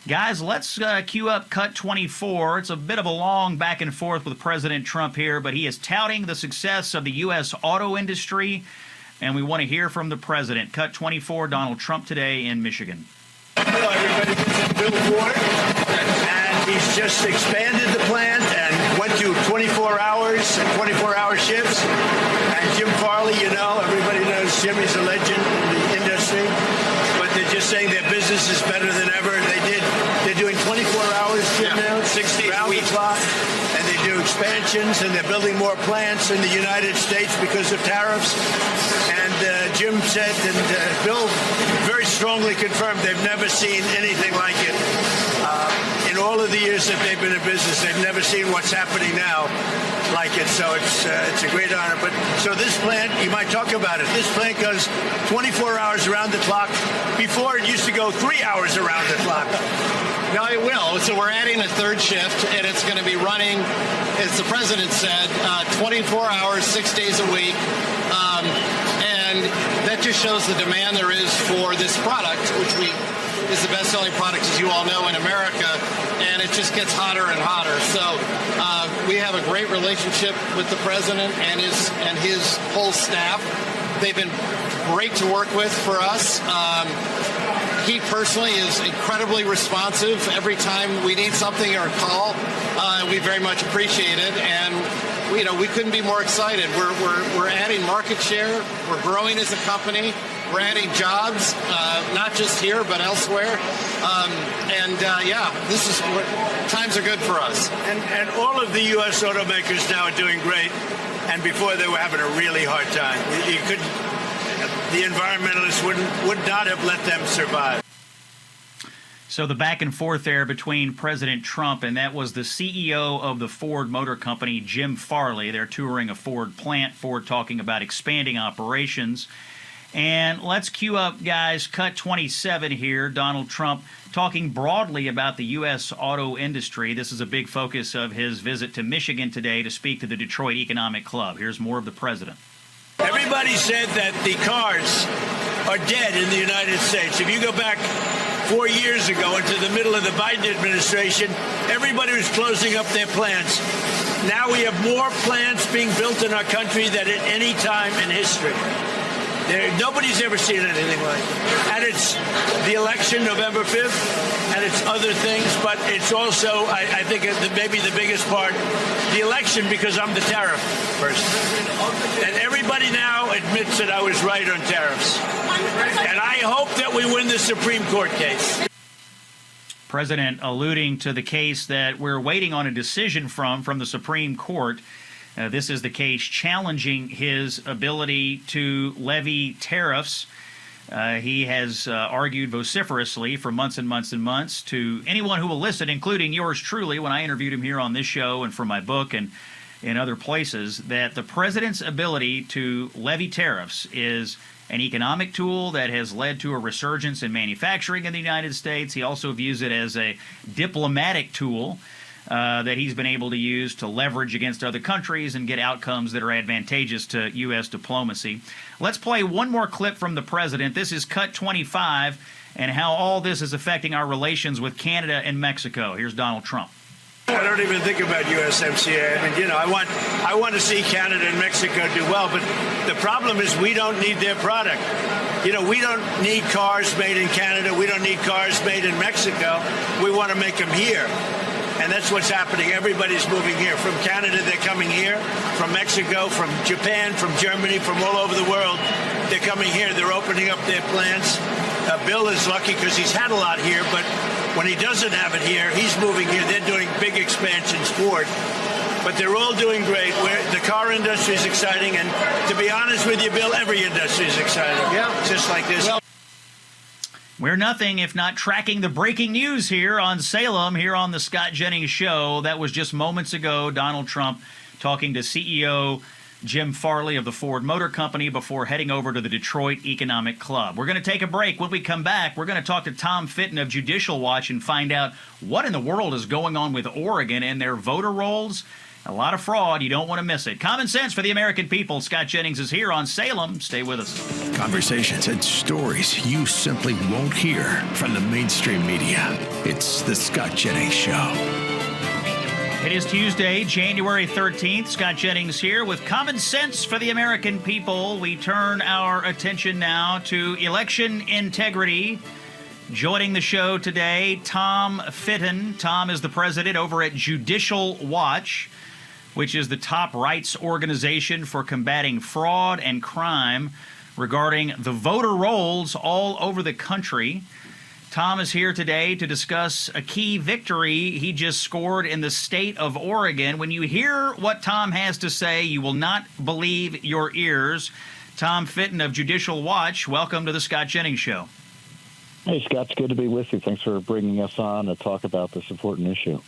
B: Guys, let's cue up Cut 24. It's a bit of a long back and forth with President Trump here, but he is touting the success of the U.S. auto industry, and we want to hear from the president. Cut 24, Donald Trump today in Michigan.
L: Hello, everybody. This is Bill Ford, and he's just expanded the plant and went to 24 hours and 24-hour shifts. And Jim Farley, you know, everybody knows Jim is a legend in the industry, but they're just saying their business is better than ever. They're doing 24 hours, Jim, now, 60 round the clock, and they do expansions, and they're building more plants in the United States because of tariffs. And Jim said, and Bill very strongly confirmed, they've never seen anything like it. In all of the years that they've been in business, they've never seen what's happening now like it. So it's a great honor. But so this plant, you might talk about it. This plant goes 24 hours around the clock. Before, it used to go 3 hours around the clock.
Q: No, it will. So we're adding a third shift, and it's going to be running, as the president said, 24 hours, 6 days a week. And that just shows the demand there is for this product, which is the best-selling product, as you all know, in America, and it just gets hotter and hotter. So we have a great relationship with the president and his whole staff. They've been great to work with for us. He personally is incredibly responsive every time we need something or a call. We very much appreciate it, and we couldn't be more excited. We're adding market share. We're growing as a company. We're adding jobs, not just here but elsewhere. Times are good for us.
L: And all of the U.S. automakers now are doing great. And before they were having a really hard time. The environmentalists would not have let them survive.
B: So the back and forth there between President Trump, and that was the CEO of the Ford Motor Company, Jim Farley. They're touring a Ford plant, Ford talking about expanding operations. And let's cue up, guys, cut 27 here. Donald Trump talking broadly about the U.S. auto industry. This is a big focus of his visit to Michigan today to speak to the Detroit Economic Club. Here's more of the president.
L: Everybody said that the cars are dead in the United States. If you go back 4 years ago into the middle of the Biden administration, everybody was closing up their plants. Now we have more plants being built in our country than at any time in history. Nobody's ever seen anything like it. And it's the election, November 5th, and it's other things, but it's also, I think, maybe the biggest part, the election, because I'm the tariff person. And everybody now admits that I was right on tariffs. And I hope that we win the Supreme Court case.
B: President alluding to the case that we're waiting on a decision from the Supreme Court. This is the case challenging his ability to levy tariffs. He has argued vociferously for months and months and months to anyone who will listen, including yours truly, when I interviewed him here on this show and for my book and in other places, that the president's ability to levy tariffs is an economic tool that has led to a resurgence in manufacturing in the United States. He also views it as a diplomatic tool that he's been able to use to leverage against other countries and get outcomes that are advantageous to U.S. diplomacy. Let's play one more clip from the president. This is cut 25, and how all this is affecting our relations with Canada and Mexico. Here's Donald Trump.
L: I don't even think about USMCA. I mean, I want to see Canada and Mexico do well, but the problem is we don't need their product. We don't need cars made in Canada. We don't need cars made in Mexico. We want to make them here. And that's what's happening. Everybody's moving here. From Canada, they're coming here. From Mexico, from Japan, from Germany, from all over the world, they're coming here. They're opening up their plants. Bill is lucky because he's had a lot here, but when he doesn't have it here, he's moving here. They're doing big expansions forward. But they're all doing great. The car industry is exciting, and to be honest with you, Bill, every industry is exciting. Yeah, just like this.
B: We're nothing if not tracking the breaking news here on Salem, here on the Scott Jennings Show. That was just moments ago, Donald Trump talking to CEO Jim Farley of the Ford Motor Company before heading over to the Detroit Economic Club. We're going to take a break. When we come back, we're going to talk to Tom Fitton of Judicial Watch and find out what in the world is going on with Oregon and their voter rolls. A lot of fraud. You don't want to miss it. Common sense for the American people. Scott Jennings is here on Salem. Stay with us.
A: Conversations and stories you simply won't hear from the mainstream media. It's the Scott Jennings Show.
B: It is Tuesday, January 13th. Scott Jennings here with Common Sense for the American people. We turn our attention now to election integrity. Joining the show today, Tom Fitton. Tom is the president over at Judicial Watch, which is the top rights organization for combating fraud and crime regarding the voter rolls all over the country. Tom is here today to discuss a key victory he just scored in the state of Oregon. When you hear what Tom has to say, you will not believe your ears. Tom Fitton of Judicial Watch, welcome to the Scott Jennings Show.
R: Hey, Scott, it's good to be with you. Thanks for bringing us on to talk about this important issue.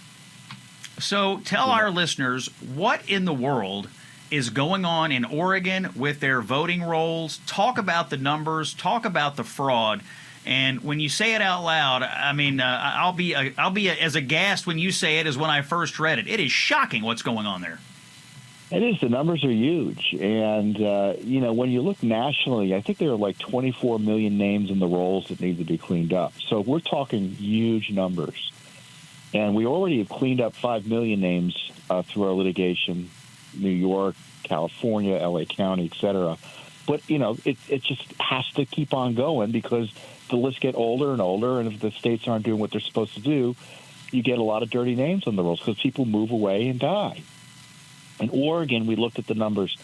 B: So tell our listeners, what in the world is going on in Oregon with their voting rolls? Talk about the numbers, talk about the fraud. And when you say it out loud, I mean, I'll be as aghast when you say it as when I first read it. It is shocking what's going on there.
R: It is. The numbers are huge. And, when you look nationally, I think there are like 24 million names in the rolls that need to be cleaned up. So we're talking huge numbers. And we already have cleaned up 5 million names through our litigation, New York, California, L.A. County, et cetera. But, it just has to keep on going because the lists get older and older, and if the states aren't doing what they're supposed to do, you get a lot of dirty names on the rolls because people move away and die. In Oregon, we looked at the numbers.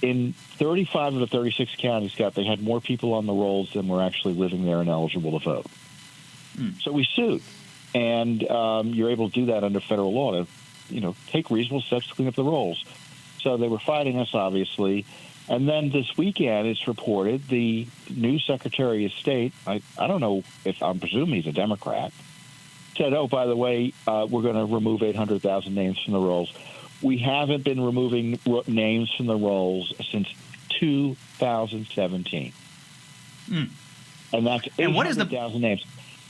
R: In 35 of the 36 counties, Scott, they had more people on the rolls than were actually living there and eligible to vote. So we sued. And you're able to do that under federal law to, take reasonable steps to clean up the rolls. So they were fighting us, obviously. And then this weekend, it's reported the new Secretary of State, I don't know if I'm presuming he's a Democrat, said, oh, by the way, we're going to remove 800,000 names from the rolls. We haven't been removing names from the rolls since 2017. And that's 800,000 names.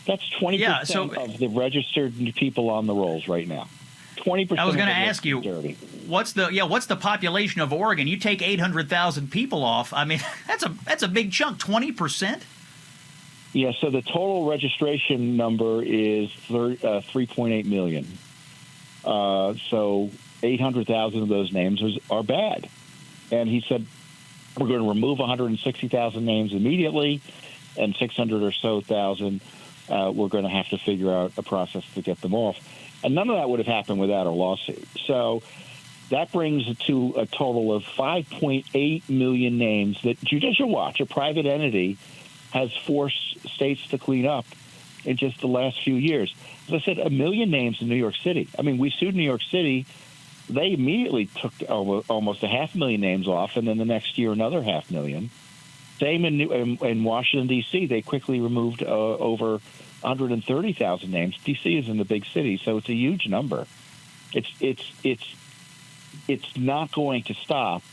R: That's 20% of the registered people on the rolls right now. 20%.
B: I was going to ask you, what's the population of Oregon? You take 800,000 people off. I mean, that's a big chunk. 20%.
R: Yeah. So the total registration number is 3.8 million. So 800,000 of those names are bad. And he said we're going to remove 160,000 names immediately, and 600 or so thousand. We're going to have to figure out a process to get them off. And none of that would have happened without a lawsuit. So that brings it to a total of 5.8 million names that Judicial Watch, a private entity, has forced states to clean up in just the last few years. As I said, 1 million names in New York City. I mean, we sued New York City. They immediately took almost 500,000 names off, and then the next year another 500,000. Same in Washington, D.C. They quickly removed over 130,000 names. D.C. isn't a big city, so it's a huge number. It's not going to stop.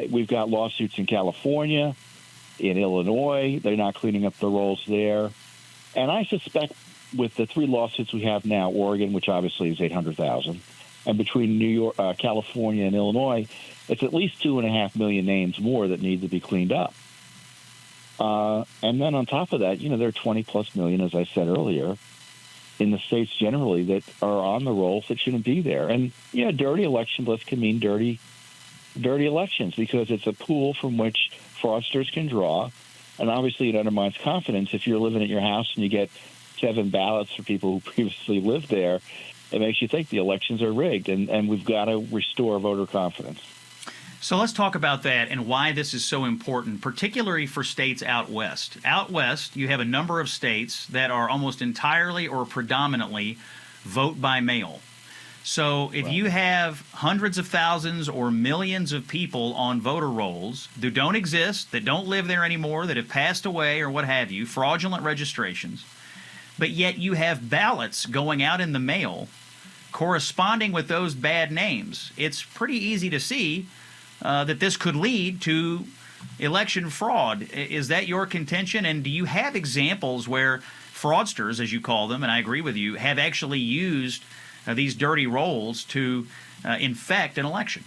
R: We've got lawsuits in California, in Illinois. They're not cleaning up the rolls there. And I suspect with the 3 lawsuits we have now, Oregon, which obviously is 800,000, and between New York, California, and Illinois, it's at least 2.5 million names more that need to be cleaned up. And then on top of that, there are 20+ million, as I said earlier, in the states generally that are on the rolls that shouldn't be there. And, dirty election lists can mean dirty elections because it's a pool from which fraudsters can draw. And obviously it undermines confidence. If you're living at your house and you get 7 ballots for people who previously lived there, it makes you think the elections are rigged. And we've got to restore voter confidence.
B: So let's talk about that and why this is so important, particularly for states out west. Out west, you have a number of states that are almost entirely or predominantly vote by mail. So if you have hundreds of thousands or millions of people on voter rolls that don't exist, that don't live there anymore, that have passed away or what have you, fraudulent registrations, but yet you have ballots going out in the mail corresponding with those bad names, it's pretty easy to see that this could lead to election fraud. Is that your contention? And do you have examples where fraudsters, as you call them, and I agree with you, have actually used these dirty rolls to infect an election?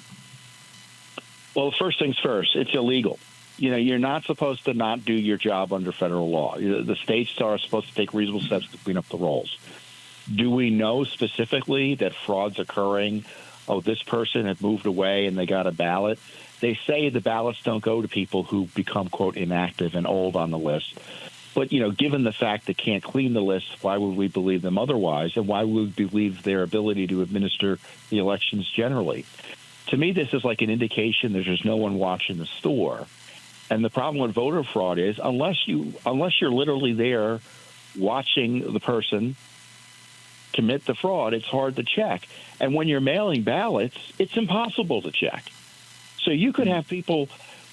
R: Well, first things first, it's illegal. You're not supposed to not do your job under federal law. The states are supposed to take reasonable steps to clean up the rolls. Do we know specifically that fraud's occurring? Oh, this person had moved away and they got a ballot. They say the ballots don't go to people who become, quote, inactive and old on the list. But, given the fact they can't clean the list, why would we believe them otherwise? And why would we believe their ability to administer the elections generally? To me, this is like an indication that there's no one watching the store. And the problem with voter fraud is unless you're literally there watching the person commit the fraud, it's hard to check. And when you're mailing ballots, it's impossible to check. So you could have people,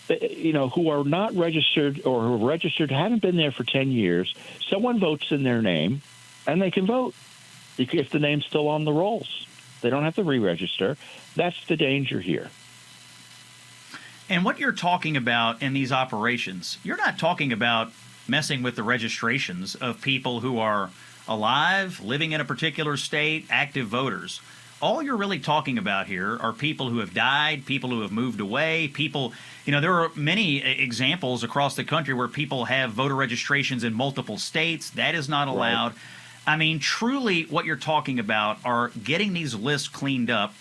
R: who are not registered or who are registered, haven't been there for 10 years. Someone votes in their name, and they can vote if the name's still on the rolls. They don't have to re-register. That's the danger here.
B: And what you're talking about in these operations, you're not talking about messing with the registrations of people who are alive, living in a particular state, active voters. All you're really talking about here are people who have died, people who have moved away, people, there are many examples across the country where people have voter registrations in multiple states. That is not allowed. Right. I mean, truly what you're talking about are getting these lists cleaned up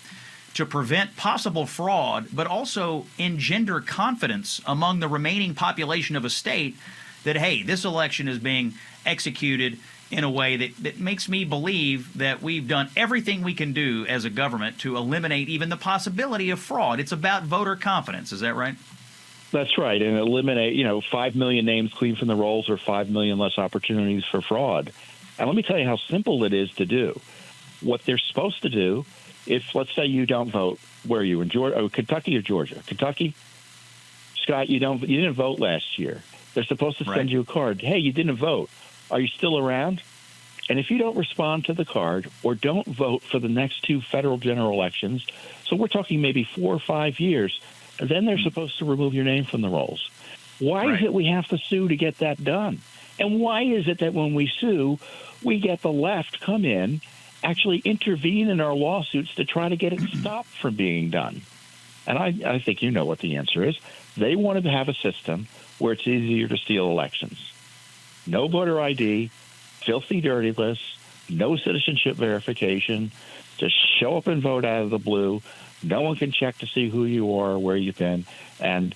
B: to prevent possible fraud, but also engender confidence among the remaining population of a state that, hey, this election is being executed in a way that makes me believe that we've done everything we can do as a government to eliminate even the possibility of fraud. It's about voter confidence. Is that right?
R: That's right. And eliminate, 5 million names clean from the rolls or 5 million less opportunities for fraud. And let me tell you how simple it is to do. What they're supposed to do, if, let's say, you don't vote, where are you, in Georgia, Kentucky or Georgia? Kentucky? Scott, you didn't vote last year. They're supposed to send you a card. Hey, you didn't vote. Are you still around? And if you don't respond to the card or don't vote for the next 2 federal general elections, so we're talking maybe 4 or 5 years, then they're supposed to remove your name from the rolls. Why is it we have to sue to get that done? And why is it that when we sue, we get the left come in, actually intervene in our lawsuits to try to get it stopped from being done? And I think you know what the answer is. They want to have a system where it's easier to steal elections. No voter ID, filthy dirty lists, no citizenship verification, just show up and vote out of the blue. No one can check to see who you are, where you've been. And,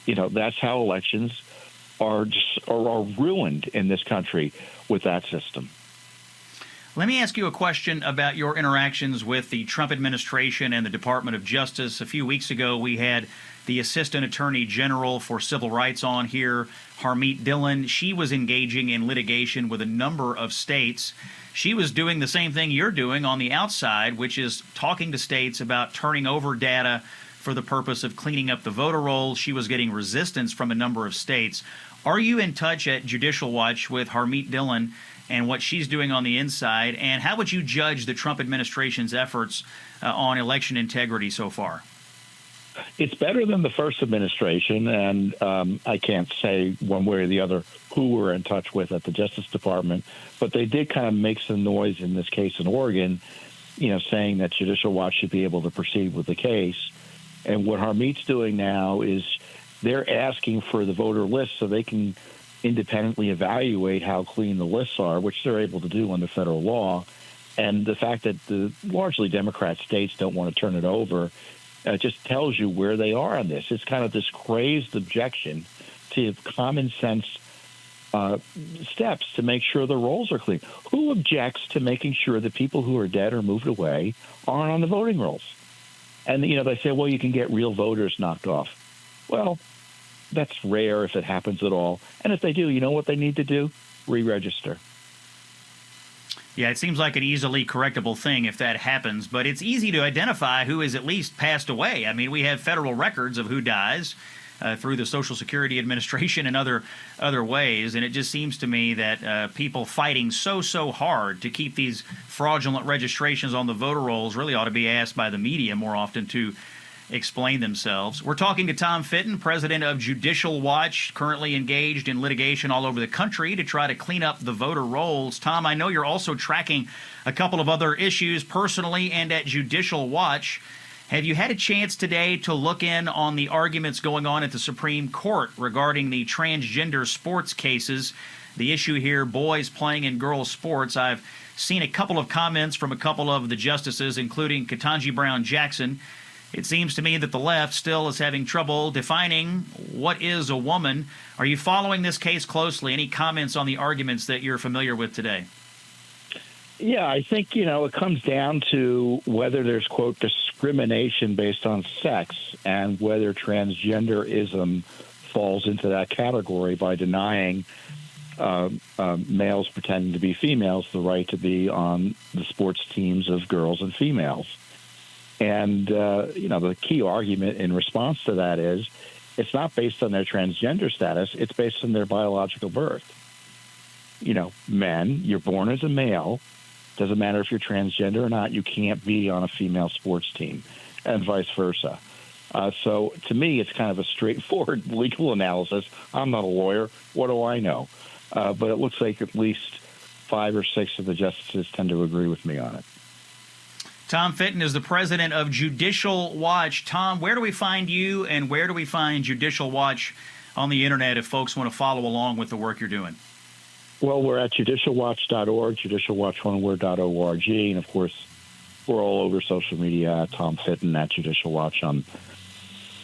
R: that's how elections are ruined in this country with that system.
B: Let me ask you a question about your interactions with the Trump administration and the Department of Justice. A few weeks ago, we had the Assistant Attorney General for Civil Rights on here, Harmeet Dillon. She was engaging in litigation with a number of states. She was doing the same thing you're doing on the outside, which is talking to states about turning over data for the purpose of cleaning up the voter rolls. She was getting resistance from a number of states. Are you in touch at Judicial Watch with Harmeet Dillon and what she's doing on the inside? And how would you judge the Trump administration's efforts on election integrity so far?
R: It's better than the first administration, and I can't say one way or the other who we're in touch with at the Justice Department, but they did kind of make some noise in this case in Oregon, saying that Judicial Watch should be able to proceed with the case. And what Harmeet's doing now is they're asking for the voter list so they can independently evaluate how clean the lists are, which they're able to do under federal law. And the fact that the largely Democrat states don't want to turn it over just tells you where they are on this. It's kind of this crazed objection to common sense steps to make sure the rolls are clean. Who objects to making sure that people who are dead or moved away aren't on the voting rolls? And, they say, well, you can get real voters knocked off. Well, that's rare if it happens at all. And if they do, you know what they need to do? Re-register.
B: Yeah, it seems like an easily correctable thing if that happens, but it's easy to identify who has at least passed away. I mean, we have federal records of who dies through the Social Security Administration and other ways, and it just seems to me that people fighting so hard to keep these fraudulent registrations on the voter rolls really ought to be asked by the media more often to explain themselves. We're talking to Tom Fitton, president of Judicial Watch, currently engaged in litigation all over the country to try to clean up the voter rolls. Tom, I know you're also tracking a couple of other issues personally and at Judicial Watch. Have you had a chance today to look in on the arguments going on at the Supreme Court regarding the transgender sports cases? The issue here, boys playing in girls' sports. I've seen a couple of comments from a couple of the justices, including Ketanji Brown Jackson. It seems to me that the left still is having trouble defining what is a woman. Are you following this case closely? Any comments on the arguments that you're familiar with today?
R: Yeah, I think, it comes down to whether there's, quote, discrimination based on sex and whether transgenderism falls into that category by denying males pretending to be females the right to be on the sports teams of girls and females. And, the key argument in response to that is it's not based on their transgender status. It's based on their biological birth. Men, you're born as a male. Doesn't matter if you're transgender or not. You can't be on a female sports team and vice versa. So to me, it's kind of a straightforward legal analysis. I'm not a lawyer. What do I know? But it looks like at least 5 or 6 of the justices tend to agree with me on it.
B: Tom Fitton is the president of Judicial Watch. Tom, where do we find you and where do we find Judicial Watch on the internet if folks want to follow along with the work you're doing?
R: Well, we're at judicialwatch.org, judicialwatch1word.org, and of course, We're all over social media, Tom Fitton, at Judicial Watch on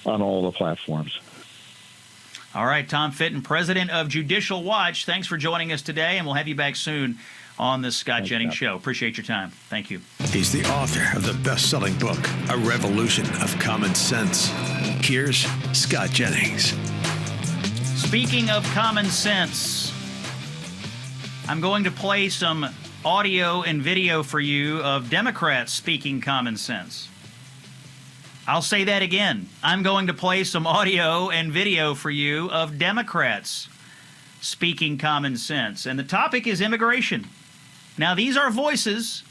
R: all the platforms.
B: All right, Tom Fitton, president of Judicial Watch. Thanks for joining us today, and we'll have you back soon on the Scott Jennings Show. Appreciate your time. Thank you.
A: He's the author of the best-selling book, A Revolution of Common Sense. Here's Scott Jennings.
B: Speaking of common sense, I'm going to play some audio and video for you of Democrats speaking common sense. I'll say that again. I'm going to play some audio and video for you of Democrats speaking common sense. And the topic is immigration. Now, these are voices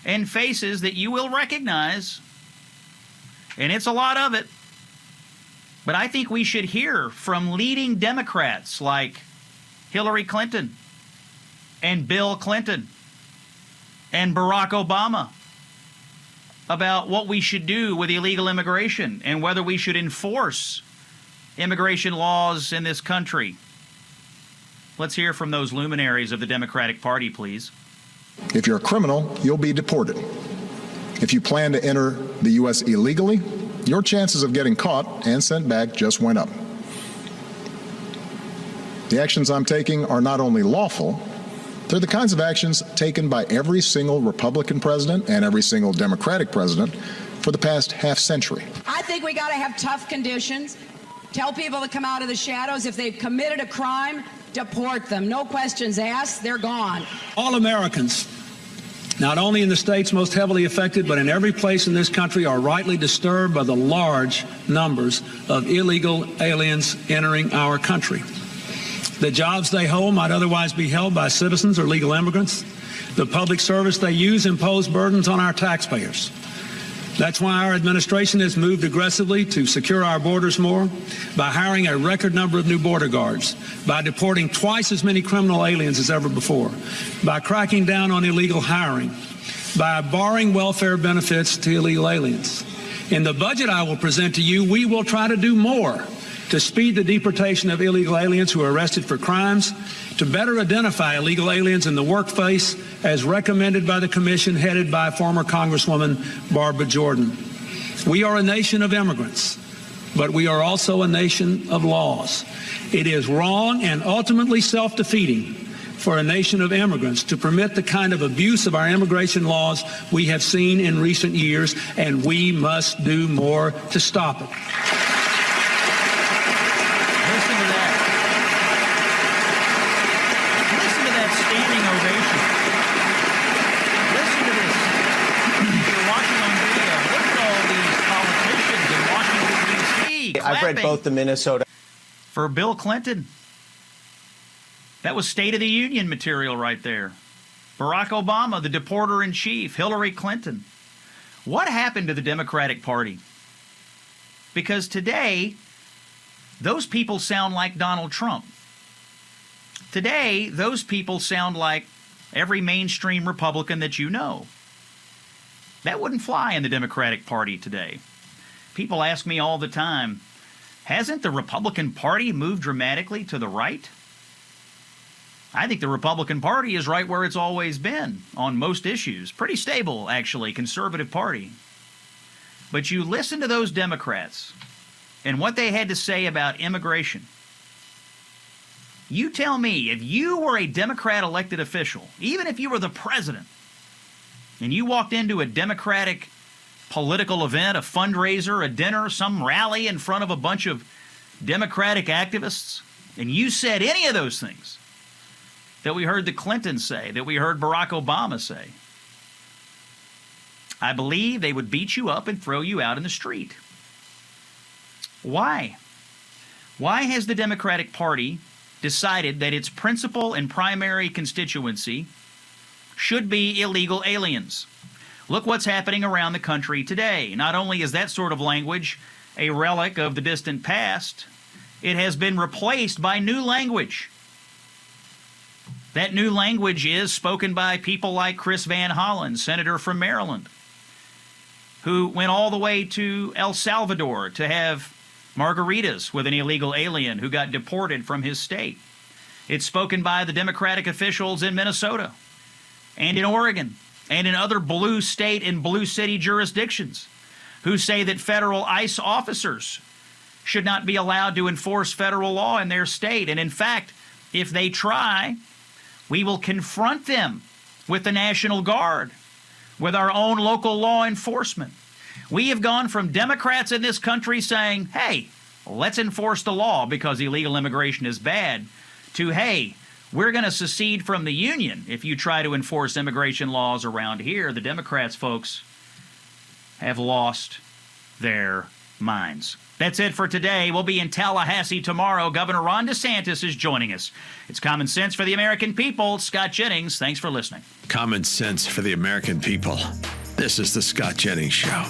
B: and faces that you will recognize, and it's a lot of it. But I think we should hear from leading Democrats like Hillary Clinton and Bill Clinton and Barack Obama about what we should do with illegal immigration and whether we should enforce immigration laws in this country. Let's hear from those luminaries of the Democratic Party, please.
S: If you're a criminal, you'll be deported. If you plan to enter the U.S. illegally, your chances of getting caught and sent back just went up. The actions I'm taking are not only lawful, they're the kinds of actions taken by every single Republican president and every single Democratic president for the past half century.
T: I think we got to have tough conditions. Tell people to come out of the shadows. If they've committed a crime, deport them. No questions asked. They're gone.
U: All Americans, not only in the states most heavily affected, but in every place in this country, are rightly disturbed by the large numbers of illegal aliens entering our country. The jobs they hold might otherwise be held by citizens or legal immigrants. The public service they use impose burdens on our taxpayers. That's why our administration has moved aggressively to secure our borders more, by hiring a record number of new border guards, by deporting twice as many criminal aliens as ever before, by cracking down on illegal hiring, by barring welfare benefits to illegal aliens. In the budget I will present to you, we will try to do more to speed the deportation of illegal aliens who are arrested for crimes, to better identify illegal aliens in the workplace as recommended by the commission headed by former Congresswoman Barbara Jordan. We are a nation of immigrants, but we are also a nation of laws. It is wrong and ultimately self-defeating for a nation of immigrants to permit the kind of abuse of our immigration laws we have seen in recent years, and we must do more to stop it.
V: I've read both the Minnesota.
B: For Bill Clinton. That was State of the Union material right there. Barack Obama, the deporter-in-chief, Hillary Clinton. What happened to the Democratic Party? Because today, those people sound like Donald Trump. Today, those people sound like every mainstream Republican that you know. That wouldn't fly in the Democratic Party today. People ask me all the time, hasn't the Republican Party moved dramatically to the right? I think the Republican Party is right where it's always been on most issues. Pretty stable, actually, conservative party. But you listen to those Democrats and what they had to say about immigration. You tell me, if you were a Democrat elected official, even if you were the president, and you walked into a Democratic political event, a fundraiser, a dinner, some rally in front of a bunch of Democratic activists, and you said any of those things that we heard the Clintons say, that we heard Barack Obama say, I believe they would beat you up and throw you out in the street. Why? Why has the Democratic Party decided that its principal and primary constituency should be illegal aliens? Look what's happening around the country today. Not only is that sort of language a relic of the distant past, it has been replaced by new language. That new language is spoken by people like Chris Van Hollen, senator from Maryland, who went all the way to El Salvador to have margaritas with an illegal alien who got deported from his state. It's spoken by the Democratic officials in Minnesota and in Oregon and in other blue state and blue city jurisdictions who say that federal ICE officers should not be allowed to enforce federal law in their state. And in fact, if they try, we will confront them with the National Guard, with our own local law enforcement. We have gone from Democrats in this country saying, hey, let's enforce the law because illegal immigration is bad, to, hey, we're going to secede from the union if you try to enforce immigration laws around here. The Democrats, folks, have lost their minds. That's it for today. We'll be in Tallahassee tomorrow. Governor Ron DeSantis is joining us. It's Common Sense for the American People. Scott Jennings, thanks for listening.
A: Common sense for the American people. This is the Scott Jennings Show.